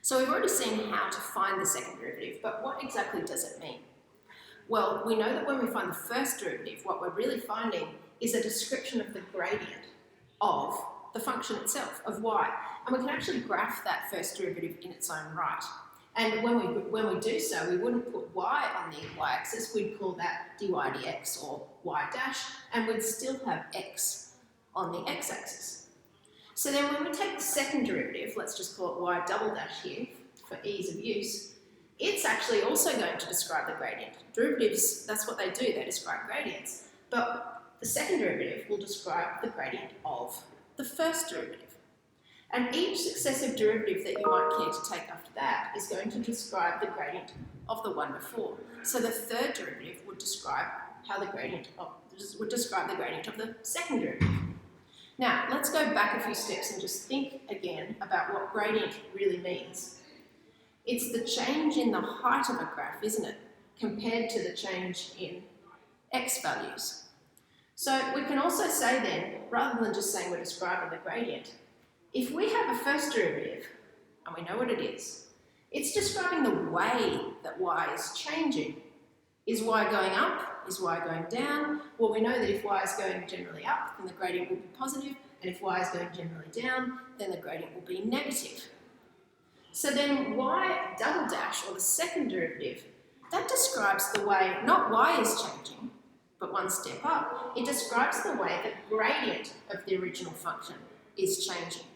So we've already seen how to find the second derivative, but what exactly does it mean? Well, we know that when we find the first derivative, what we're really finding is a description of the gradient of the function itself, of y. And we can actually graph that first derivative in its own right. And when we do so, we wouldn't put y on the y-axis, we'd call that dy dx or y dash, and we'd still have x on the x-axis. So then when we take the second derivative, let's just call it y double dash here for ease of use, it's actually also going to describe the gradient. Derivatives, that's what they do, they describe gradients. But the second derivative will describe the gradient of the first derivative. And each successive derivative that you might care to take after that is going to describe the gradient of the one before. So the third derivative would describe the gradient of the second derivative. Now, let's go back a few steps and just think again about what gradient really means. It's the change in the height of a graph, isn't it, compared to the change in x values. So we can also say then, rather than just saying we're describing the gradient, if we have a first derivative, and we know what it is, it's describing the way that y is changing. Is y going up? Is y going down? Well, we know that if y is going generally up, then the gradient will be positive, and if y is going generally down, then the gradient will be negative. So then y double dash, or the second derivative, that describes the way, not y is changing, but one step up, it describes the way the gradient of the original function is changing.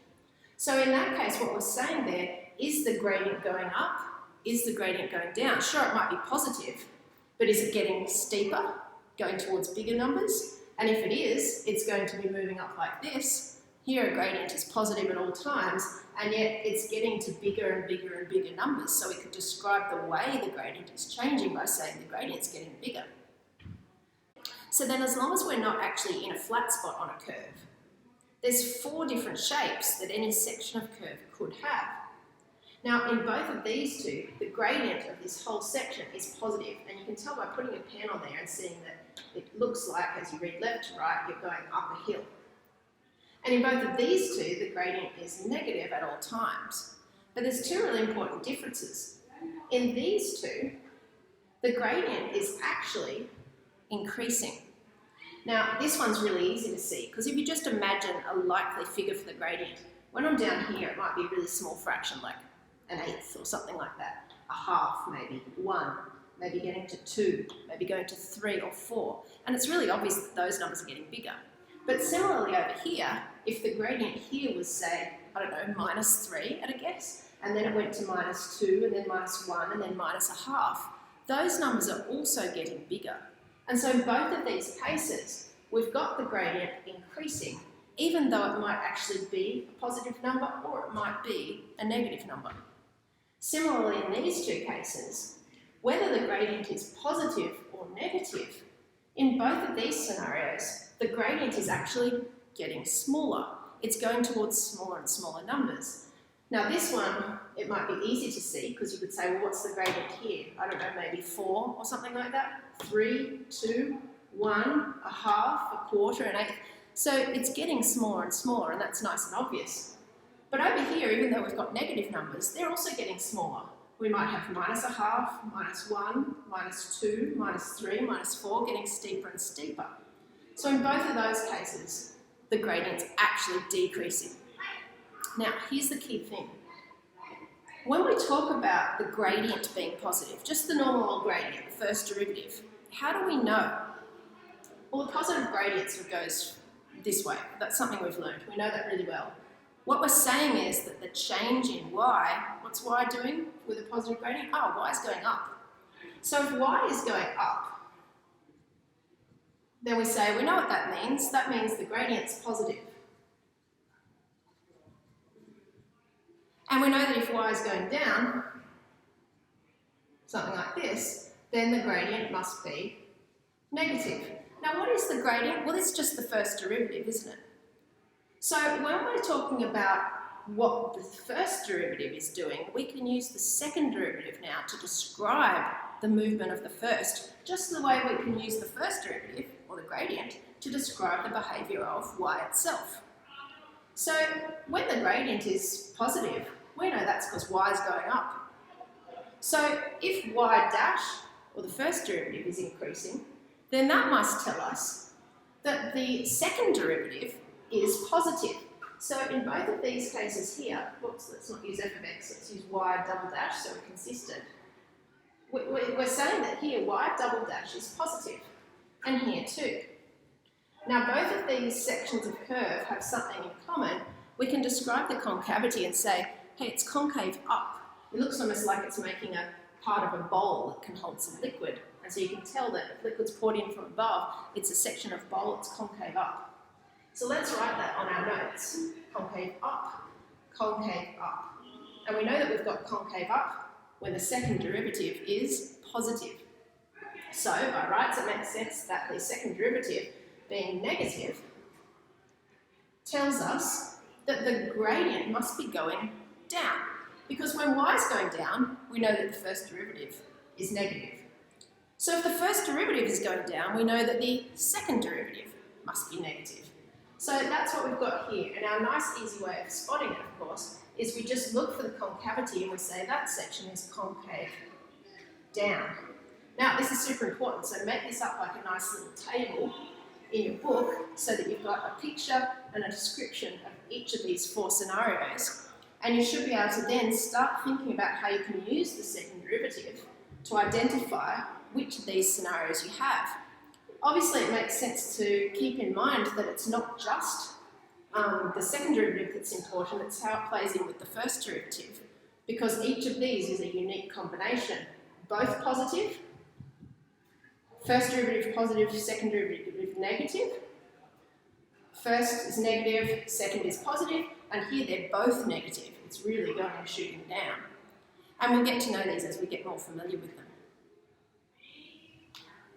So in that case, what we're saying there, is the gradient going up? Is the gradient going down? Sure, it might be positive, but is it getting steeper, going towards bigger numbers? And if it is, it's going to be moving up like this. Here a gradient is positive at all times, and yet it's getting to bigger and bigger and bigger numbers. So we could describe the way the gradient is changing by saying the gradient's getting bigger. So then as long as we're not actually in a flat spot on a curve, there's 4 different shapes that any section of curve could have. Now, in both of these two, the gradient of this whole section is positive, and you can tell by putting a pen on there and seeing that it looks like, as you read left to right, you're going up a hill. And in both of these two, the gradient is negative at all times. But there's 2 really important differences. In these two, the gradient is actually increasing. Now, this one's really easy to see, because if you just imagine a likely figure for the gradient, when I'm down here, it might be a really small fraction, like an eighth or something like that, a half maybe, 1, maybe getting to 2, maybe going to 3 or 4, and it's really obvious that those numbers are getting bigger. But similarly over here, if the gradient here was, say, I don't know, -3 at a guess, and then it went to -2, and then -1, and then -1/2, those numbers are also getting bigger. And so in both of these cases, we've got the gradient increasing, even though it might actually be a positive number or it might be a negative number. Similarly, in these 2 cases, whether the gradient is positive or negative, in both of these scenarios, the gradient is actually getting smaller. It's going towards smaller and smaller numbers. Now this one, it might be easy to see, because you could say, well, what's the gradient here? I don't know, maybe 4 or something like that. 3, 2, 1, a half, a quarter, an eighth. So it's getting smaller and smaller, and that's nice and obvious. But over here, even though we've got negative numbers, they're also getting smaller. We might have -1/2, -1, -2, -3, -4, getting steeper and steeper. So in both of those cases, the gradient's actually decreasing. Now, here's the key thing. When we talk about the gradient being positive, just the normal old gradient, the first derivative, how do we know? Well, the positive gradient sort of goes this way. That's something we've learned. We know that really well. What we're saying is that the change in y, what's y doing with a positive gradient? Oh, y is going up. So if y is going up, then we say, we know what that means. That means the gradient's positive. And we know that if y is going down, something like this, then the gradient must be negative. Now, what is the gradient? Well, it's just the first derivative, isn't it? So when we're talking about what the first derivative is doing, we can use the second derivative now to describe the movement of the first, just the way we can use the first derivative, or the gradient, to describe the behaviour of y itself. So when the gradient is positive, We know that's because y is going up. So if y dash, or the first derivative, is increasing, then that must tell us that the second derivative is positive. So in both of these cases here, whoops, let's not use f of x, let's use y double dash so we're consistent. We're saying that here y double dash is positive, and here too. Now both of these sections of curve have something in common. We can describe the concavity and say, hey, it's concave up. It looks almost like it's making a part of a bowl that can hold some liquid. And so you can tell that if liquid's poured in from above, it's a section of bowl, it's concave up. So let's write that on our notes. Concave up, concave up. And we know that we've got concave up when the second derivative is positive. So by rights it makes sense that the second derivative being negative tells us that the gradient must be going down. Because when y is going down, we know that the first derivative is negative. So if the first derivative is going down, we know that the second derivative must be negative. So that's what we've got here. And our nice easy way of spotting it, of course, is we just look for the concavity and we say that section is concave down. Now this is super important, so make this up like a nice little table in your book so that you've got a picture and a description of each of these four scenarios. And you should be able to then start thinking about how you can use the second derivative to identify which of these scenarios you have. Obviously, it makes sense to keep in mind that it's not just the second derivative that's important, it's how it plays in with the first derivative, because each of these is a unique combination. Both positive, first derivative positive, second derivative negative, first is negative, second is positive, and here they're both negative. It's really going and shooting down. And we'll get to know these as we get more familiar with them.